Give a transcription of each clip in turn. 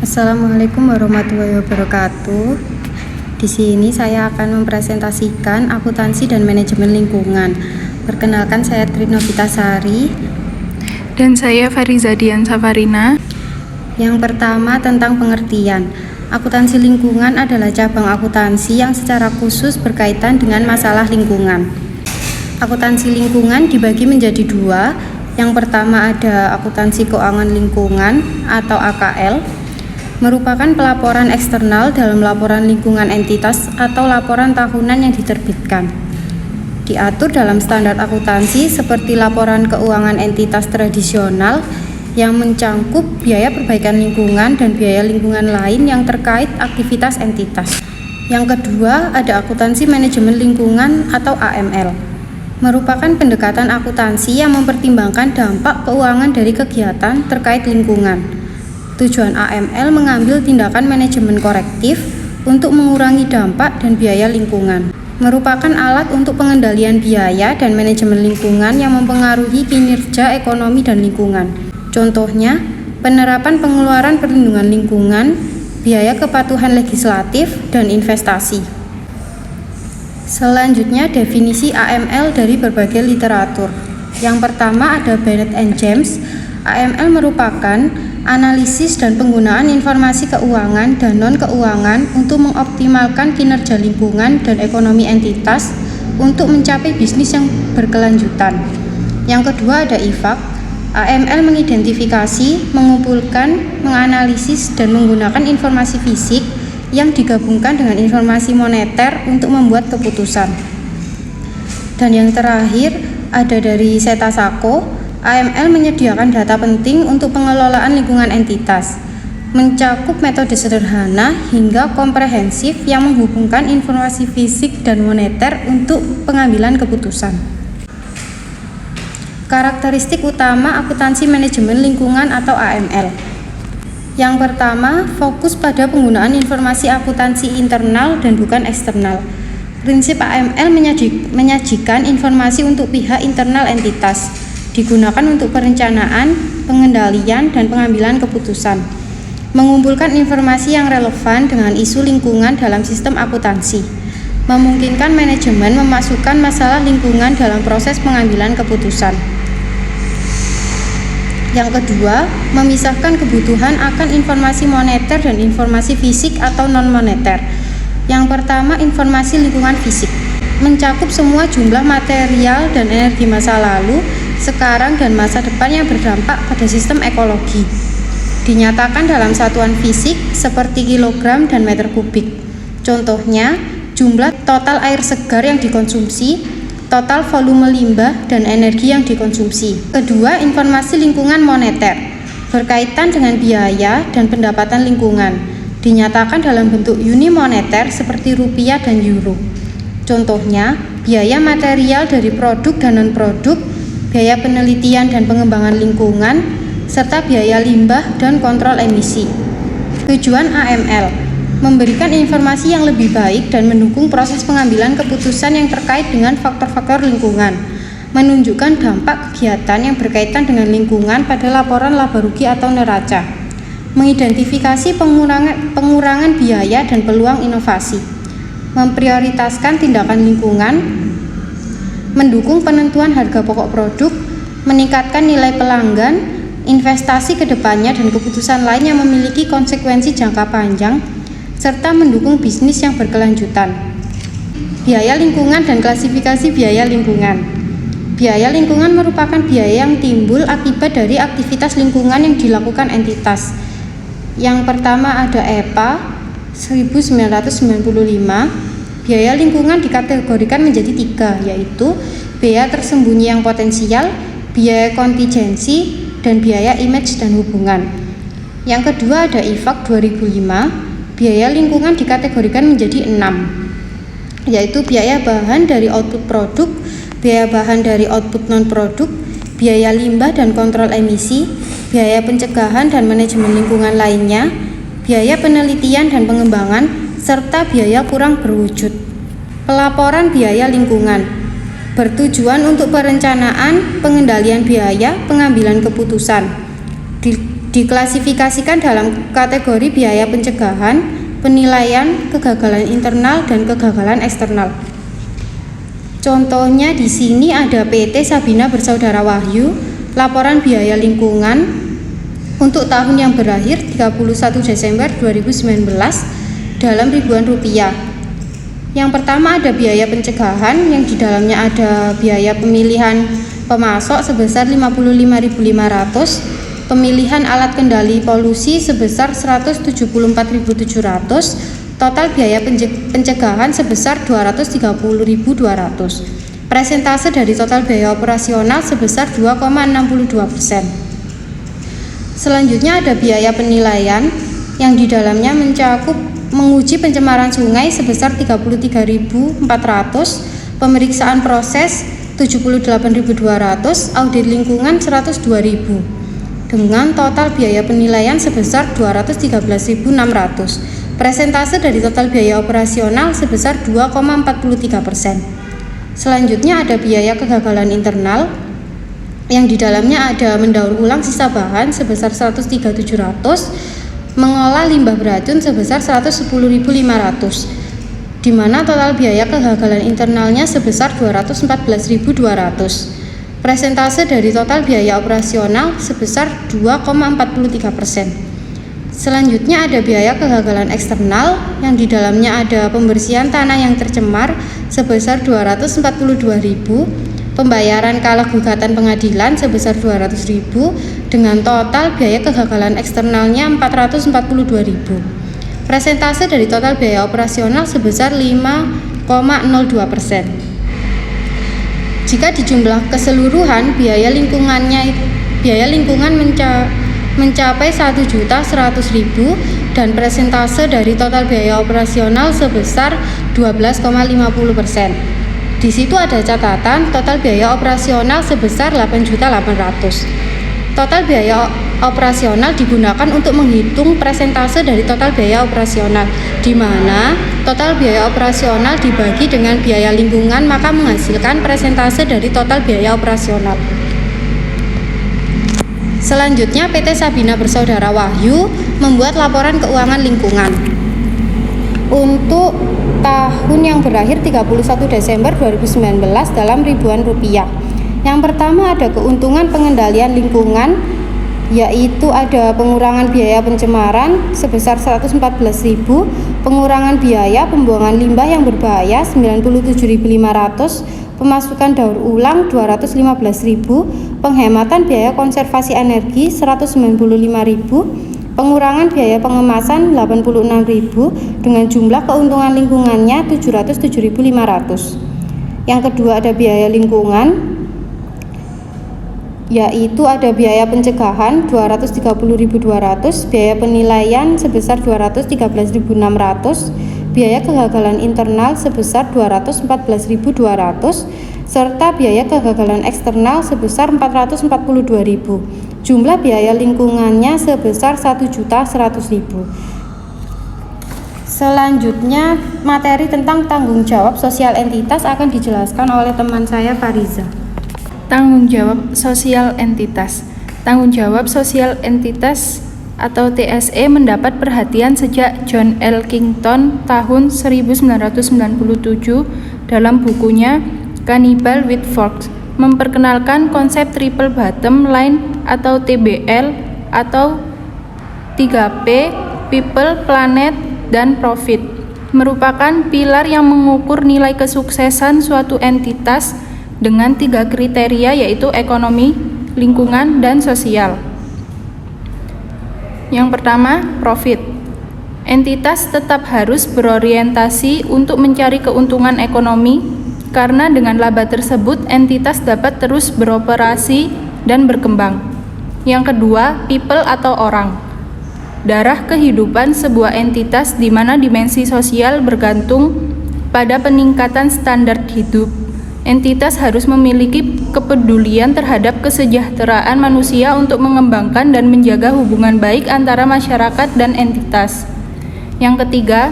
Assalamualaikum warahmatullahi wabarakatuh. Di sini saya akan mempresentasikan akuntansi dan manajemen lingkungan. Perkenalkan, saya Trino Vitasari. Dan saya Fariza Dian Safarina. Yang pertama, tentang pengertian. Akuntansi lingkungan adalah cabang akuntansi yang secara khusus berkaitan dengan masalah lingkungan. Akuntansi lingkungan dibagi menjadi dua. Yang pertama ada akuntansi keuangan lingkungan atau AKL, merupakan pelaporan eksternal dalam laporan lingkungan entitas atau laporan tahunan yang diterbitkan. Diatur dalam standar akuntansi seperti laporan keuangan entitas tradisional yang mencangkup biaya perbaikan lingkungan dan biaya lingkungan lain yang terkait aktivitas entitas. Yang kedua ada akuntansi manajemen lingkungan atau AML, merupakan pendekatan akuntansi yang mempertimbangkan dampak keuangan dari kegiatan terkait lingkungan. Tujuan AML mengambil tindakan manajemen korektif untuk mengurangi dampak dan biaya lingkungan. Merupakan alat untuk pengendalian biaya dan manajemen lingkungan yang mempengaruhi kinerja ekonomi dan lingkungan. Contohnya, penerapan pengeluaran perlindungan lingkungan, biaya kepatuhan legislatif, dan investasi. Selanjutnya, definisi AML dari berbagai literatur. Yang pertama ada Bennett and James. AML merupakan analisis dan penggunaan informasi keuangan dan non-keuangan untuk mengoptimalkan kinerja lingkungan dan ekonomi entitas untuk mencapai bisnis yang berkelanjutan. Yang kedua ada IFAK. AML mengidentifikasi, mengumpulkan, menganalisis, dan menggunakan informasi fisik yang digabungkan dengan informasi moneter untuk membuat keputusan. Dan yang terakhir ada dari Setasako. AML menyediakan data penting untuk pengelolaan lingkungan entitas, mencakup metode sederhana hingga komprehensif yang menghubungkan informasi fisik dan moneter untuk pengambilan keputusan. Karakteristik utama akuntansi manajemen lingkungan atau AML. Yang pertama, fokus pada penggunaan informasi akuntansi internal dan bukan eksternal. Prinsip AML menyajikan informasi untuk pihak internal entitas, digunakan untuk perencanaan, pengendalian, dan pengambilan keputusan. Mengumpulkan informasi yang relevan dengan isu lingkungan dalam sistem akuntansi. Memungkinkan manajemen memasukkan masalah lingkungan dalam proses pengambilan keputusan. Yang kedua, memisahkan kebutuhan akan informasi moneter dan informasi fisik atau non-moneter. Yang pertama, informasi lingkungan fisik. Mencakup semua jumlah material dan energi masa lalu, sekarang dan masa depan yang berdampak pada sistem ekologi. Dinyatakan dalam satuan fisik seperti kilogram dan meter kubik. Contohnya, jumlah total air segar yang dikonsumsi, total volume limbah, dan energi yang dikonsumsi. Kedua, informasi lingkungan moneter, berkaitan dengan biaya dan pendapatan lingkungan. Dinyatakan dalam bentuk uni moneter seperti rupiah dan euro. Contohnya, biaya material dari produk dan non-produk, biaya penelitian dan pengembangan lingkungan, serta biaya limbah dan kontrol emisi. Tujuan AML memberikan informasi yang lebih baik dan mendukung proses pengambilan keputusan yang terkait dengan faktor-faktor lingkungan, menunjukkan dampak kegiatan yang berkaitan dengan lingkungan pada laporan laba rugi atau neraca, mengidentifikasi pengurangan biaya dan peluang inovasi, memprioritaskan tindakan lingkungan, mendukung penentuan harga pokok produk, meningkatkan nilai pelanggan, investasi ke depannya dan keputusan lain yang memiliki konsekuensi jangka panjang, serta mendukung bisnis yang berkelanjutan. Biaya lingkungan dan klasifikasi biaya lingkungan. Biaya lingkungan merupakan biaya yang timbul akibat dari aktivitas lingkungan yang dilakukan entitas. Yang pertama ada EPA 1995. Biaya lingkungan dikategorikan menjadi tiga, yaitu biaya tersembunyi yang potensial, biaya kontingensi, dan biaya image dan hubungan. Yang kedua ada IFAK 2005. Biaya lingkungan dikategorikan menjadi 6, yaitu biaya bahan dari output produk, biaya bahan dari output non-produk, biaya limbah dan kontrol emisi, biaya pencegahan dan manajemen lingkungan lainnya, biaya penelitian dan pengembangan, serta biaya kurang berwujud. Pelaporan biaya lingkungan bertujuan untuk perencanaan, pengendalian biaya, pengambilan keputusan. diklasifikasikan dalam kategori biaya pencegahan, penilaian, kegagalan internal, dan kegagalan eksternal. Contohnya di sini ada PT Sabina Bersaudara Wahyu, laporan biaya lingkungan untuk tahun yang berakhir 31 Desember 2019 dalam ribuan rupiah. Yang pertama ada biaya pencegahan yang di dalamnya ada biaya pemilihan pemasok sebesar 55.500, pemilihan alat kendali polusi sebesar 174.700, total biaya pencegahan sebesar 230.200. Persentase dari total biaya operasional sebesar 2,62%. Selanjutnya ada biaya penilaian yang di dalamnya mencakup menguji pencemaran sungai sebesar 33.400, pemeriksaan proses 78.200, audit lingkungan 102.000, dengan total biaya penilaian sebesar 213.600. Persentase dari total biaya operasional sebesar 2,43%. Selanjutnya ada biaya kegagalan internal yang di dalamnya ada mendaur ulang sisa bahan sebesar 103.700, mengolah limbah beracun sebesar 110.500, di mana total biaya kegagalan internalnya sebesar 214.200. Persentase dari total biaya operasional sebesar 2,43%. Selanjutnya ada biaya kegagalan eksternal yang di dalamnya ada pembersihan tanah yang tercemar sebesar 242.000, pembayaran kalah gugatan pengadilan sebesar 200.000, dengan total biaya kegagalan eksternalnya 442.000. Persentase dari total biaya operasional sebesar 5,02%. Jika dijumlah keseluruhan biaya lingkungan mencapai 1.100.000 dan persentase dari total biaya operasional sebesar 12,50%. Di situ ada catatan total biaya operasional sebesar 8.800.000. Total biaya operasional digunakan untuk menghitung persentase dari total biaya operasional, di mana total biaya operasional dibagi dengan biaya lingkungan maka menghasilkan persentase dari total biaya operasional. Selanjutnya PT Sabina Bersaudara Wahyu membuat laporan keuangan lingkungan untuk tahun yang berakhir 31 Desember 2019 dalam ribuan rupiah. Yang pertama ada keuntungan pengendalian lingkungan, yaitu ada pengurangan biaya pencemaran sebesar 114.000, pengurangan biaya pembuangan limbah yang berbahaya 97.500, pemasukan daur ulang 215.000, penghematan biaya konservasi energi 195.000, pengurangan biaya pengemasan 86.000 dengan jumlah keuntungan lingkungannya 707.500. Yang kedua ada biaya lingkungan, yaitu ada biaya pencegahan 230.200, biaya penilaian sebesar 213.600, biaya kegagalan internal sebesar 214.200, serta biaya kegagalan eksternal sebesar 442.000. Jumlah biaya lingkungannya sebesar 1.100.000. Selanjutnya, materi tentang tanggung jawab sosial entitas akan dijelaskan oleh teman saya Fariza. Tanggung jawab sosial entitas. Tanggung jawab sosial entitas atau TSE mendapat perhatian sejak John Elkington tahun 1997 dalam bukunya Cannibal with Forks, memperkenalkan konsep triple bottom line atau TBL atau 3P, People, Planet, dan Profit, merupakan pilar yang mengukur nilai kesuksesan suatu entitas dengan 3 kriteria, yaitu ekonomi, lingkungan, dan sosial. Yang pertama, profit. Entitas tetap harus berorientasi untuk mencari keuntungan ekonomi, karena dengan laba tersebut entitas dapat terus beroperasi dan berkembang. Yang kedua, people atau orang. Darah kehidupan sebuah entitas di mana dimensi sosial bergantung pada peningkatan standar hidup. Entitas harus memiliki kepedulian terhadap kesejahteraan manusia untuk mengembangkan dan menjaga hubungan baik antara masyarakat dan entitas. Yang ketiga,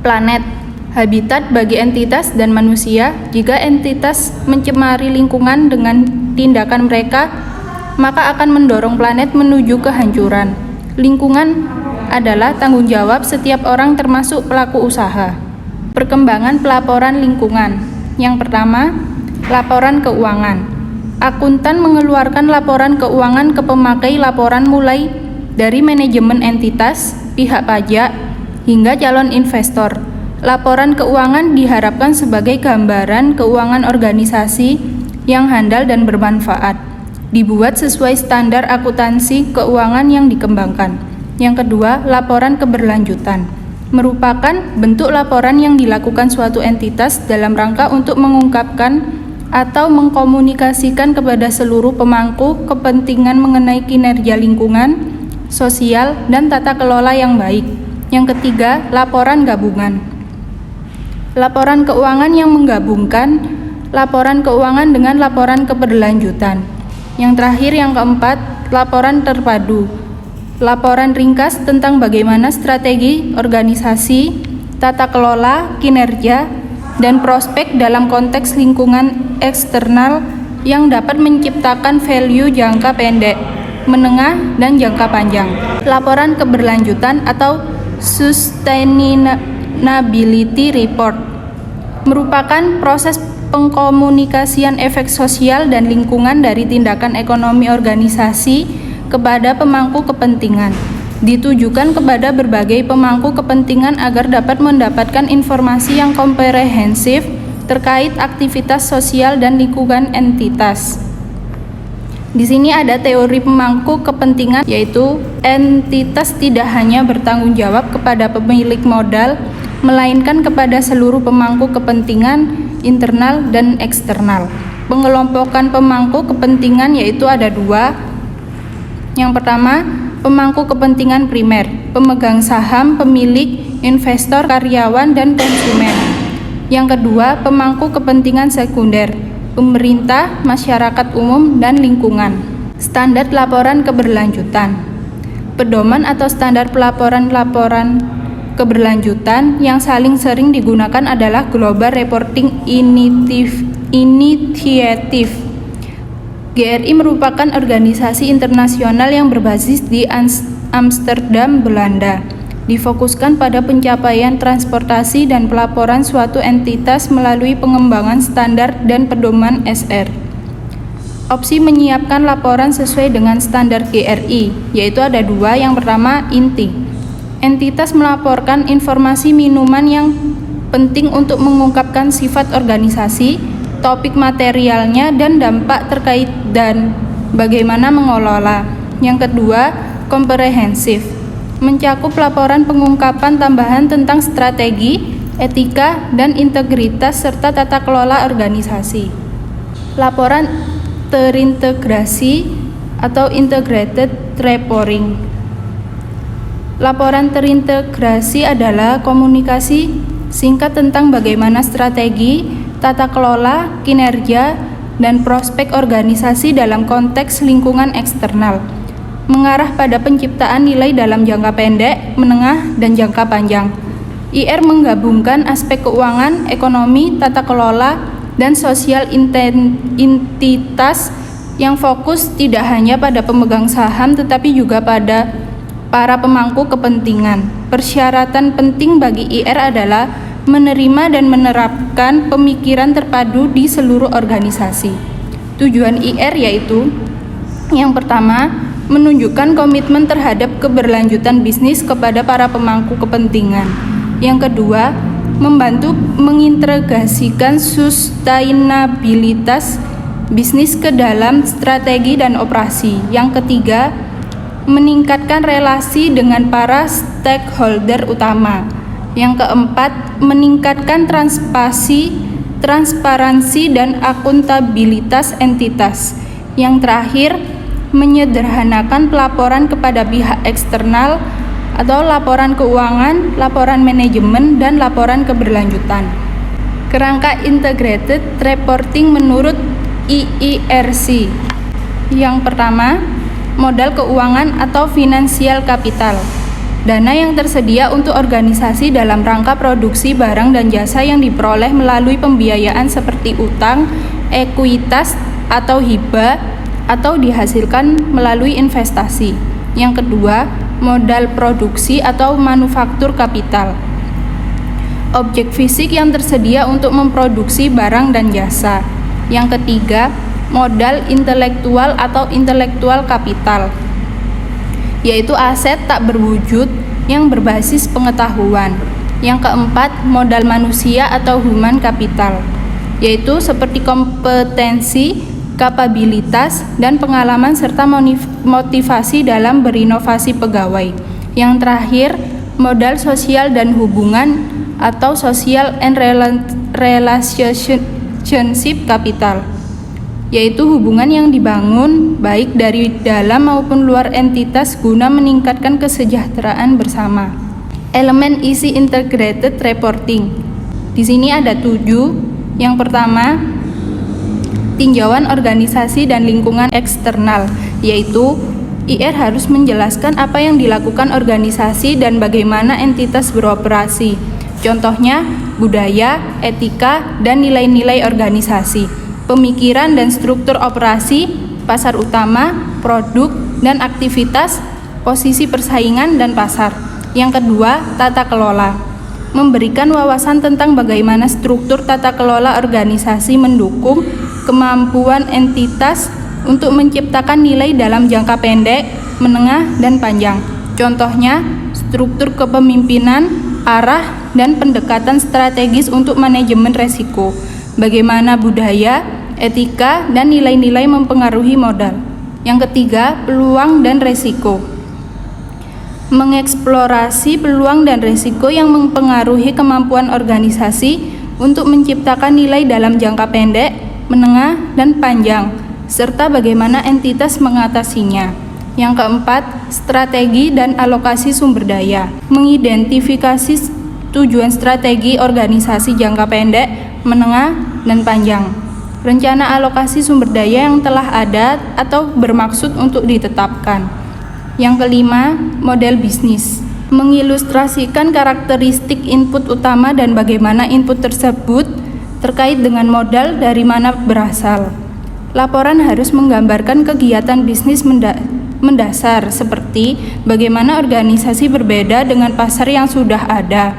planet, habitat bagi entitas dan manusia. Jika entitas mencemari lingkungan dengan tindakan mereka, maka akan mendorong planet menuju kehancuran. Lingkungan adalah tanggung jawab setiap orang termasuk pelaku usaha. Perkembangan pelaporan lingkungan. Yang pertama, laporan keuangan. Akuntan mengeluarkan laporan keuangan ke pemakai laporan mulai dari manajemen entitas, pihak pajak, hingga calon investor. Laporan keuangan diharapkan sebagai gambaran keuangan organisasi yang handal dan bermanfaat. Dibuat sesuai standar akuntansi keuangan yang dikembangkan. Yang kedua, laporan keberlanjutan. Merupakan bentuk laporan yang dilakukan suatu entitas dalam rangka untuk mengungkapkan atau mengkomunikasikan kepada seluruh pemangku kepentingan mengenai kinerja lingkungan, sosial, dan tata kelola yang baik. Yang ketiga, laporan gabungan. Laporan keuangan yang menggabungkan laporan keuangan dengan laporan keberlanjutan. Yang terakhir, yang keempat, laporan terpadu. Laporan ringkas tentang bagaimana strategi organisasi, tata kelola, kinerja, dan prospek dalam konteks lingkungan eksternal yang dapat menciptakan value jangka pendek, menengah, dan jangka panjang. Laporan keberlanjutan atau Sustainability Report merupakan proses pengkomunikasian efek sosial dan lingkungan dari tindakan ekonomi organisasi kepada pemangku kepentingan. Ditujukan kepada berbagai pemangku kepentingan agar dapat mendapatkan informasi yang komprehensif terkait aktivitas sosial dan lingkungan entitas. Di sini ada teori pemangku kepentingan, yaitu entitas tidak hanya bertanggung jawab kepada pemilik modal, melainkan kepada seluruh pemangku kepentingan internal dan eksternal. Pengelompokan pemangku kepentingan yaitu ada dua. Yang pertama, pemangku kepentingan primer, pemegang saham, pemilik, investor, karyawan, dan konsumen. Yang kedua, pemangku kepentingan sekunder, pemerintah, masyarakat umum, dan lingkungan. Standar laporan keberlanjutan. Pedoman atau standar pelaporan keberlanjutan yang saling sering digunakan adalah Global Reporting Initiative. GRI merupakan organisasi internasional yang berbasis di Amsterdam, Belanda. Difokuskan pada pencapaian transportasi dan pelaporan suatu entitas melalui pengembangan standar dan pedoman SR. Opsi menyiapkan laporan sesuai dengan standar GRI, yaitu ada dua. Yang pertama, inti. Entitas melaporkan informasi minuman yang penting untuk mengungkapkan sifat organisasi, topik materialnya, dan dampak terkait dan bagaimana mengelola. Yang kedua, komprehensif, mencakup laporan pengungkapan tambahan tentang strategi, etika, dan integritas serta tata kelola organisasi. Laporan terintegrasi atau integrated reporting. Laporan terintegrasi adalah komunikasi singkat tentang bagaimana strategi, tata kelola, kinerja, dan prospek organisasi dalam konteks lingkungan eksternal, mengarah pada penciptaan nilai dalam jangka pendek, menengah, dan jangka panjang. IR menggabungkan aspek keuangan, ekonomi, tata kelola, dan sosial entitas yang fokus tidak hanya pada pemegang saham tetapi juga pada para pemangku kepentingan. Persyaratan penting bagi IR adalah menerima dan menerapkan pemikiran terpadu di seluruh organisasi. Tujuan IR yaitu yang pertama, menunjukkan komitmen terhadap keberlanjutan bisnis kepada para pemangku kepentingan. Yang kedua, membantu mengintegrasikan sustainabilitas bisnis ke dalam strategi dan operasi. Yang ketiga, meningkatkan relasi dengan para stakeholder utama. Yang keempat, meningkatkan transparansi dan akuntabilitas entitas. Yang terakhir, menyederhanakan pelaporan kepada pihak eksternal atau laporan keuangan, laporan manajemen, dan laporan keberlanjutan. Kerangka integrated reporting menurut IIRC. Yang pertama, modal keuangan atau financial capital. Dana yang tersedia untuk organisasi dalam rangka produksi barang dan jasa yang diperoleh melalui pembiayaan seperti utang, ekuitas atau hibah, atau dihasilkan melalui investasi. Yang kedua, modal produksi atau manufaktur kapital. Objek fisik yang tersedia untuk memproduksi barang dan jasa. Yang ketiga, modal intelektual atau intelektual kapital, yaitu aset tak berwujud yang berbasis pengetahuan. Yang keempat, modal manusia atau human capital, yaitu seperti kompetensi, kapabilitas, dan pengalaman serta motivasi dalam berinovasi pegawai. Yang terakhir, modal sosial dan hubungan atau social and relationship capital, yaitu hubungan yang dibangun baik dari dalam maupun luar entitas guna meningkatkan kesejahteraan bersama. Elemen isi integrated reporting. Di sini ada 7. Yang pertama, tinjauan organisasi dan lingkungan eksternal, yaitu IR harus menjelaskan apa yang dilakukan organisasi dan bagaimana entitas beroperasi. Contohnya, budaya, etika, dan nilai-nilai organisasi, pemikiran dan struktur operasi, pasar utama, produk, dan aktivitas, posisi persaingan, dan pasar. Yang kedua, tata kelola. Memberikan wawasan tentang bagaimana struktur tata kelola organisasi mendukung kemampuan entitas untuk menciptakan nilai dalam jangka pendek, menengah, dan panjang. Contohnya, struktur kepemimpinan, arah, dan pendekatan strategis untuk manajemen resiko. Bagaimana budaya, etika, dan nilai-nilai mempengaruhi modal. Yang ketiga, peluang dan resiko. Mengeksplorasi peluang dan resiko yang mempengaruhi kemampuan organisasi untuk menciptakan nilai dalam jangka pendek, menengah, dan panjang, serta bagaimana entitas mengatasinya. Yang keempat, strategi dan alokasi sumber daya. Mengidentifikasi tujuan strategi organisasi jangka pendek, menengah, dan panjang. Rencana alokasi sumber daya yang telah ada atau bermaksud untuk ditetapkan. Yang kelima, model bisnis. Mengilustrasikan karakteristik input utama dan bagaimana input tersebut terkait dengan modal dari mana berasal. Laporan harus menggambarkan kegiatan bisnis mendasar seperti bagaimana organisasi berbeda dengan pasar yang sudah ada.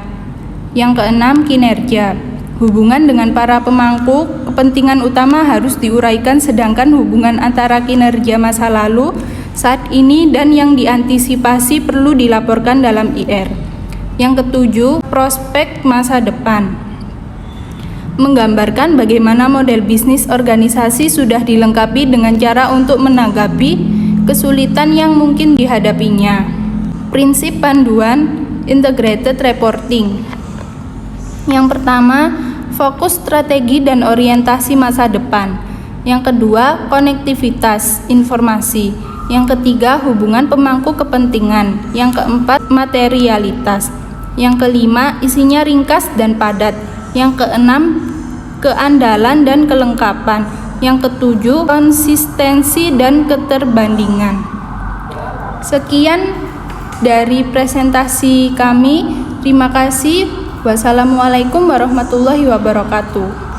Yang keenam, kinerja. Hubungan dengan para pemangku kepentingan utama harus diuraikan, sedangkan hubungan antara kinerja masa lalu, saat ini, dan yang diantisipasi perlu dilaporkan dalam IR. Yang ketujuh, prospek masa depan. Menggambarkan bagaimana model bisnis organisasi sudah dilengkapi dengan cara untuk menanggapi kesulitan yang mungkin dihadapinya. Prinsip panduan integrated reporting. Yang pertama, fokus strategi dan orientasi masa depan. Yang kedua, konektivitas informasi. Yang ketiga, hubungan pemangku kepentingan. Yang keempat, materialitas. Yang kelima, isinya ringkas dan padat. Yang keenam, keandalan dan kelengkapan. Yang ketujuh, konsistensi dan keterbandingan. Sekian dari presentasi kami. Terima kasih. Wassalamualaikum warahmatullahi wabarakatuh.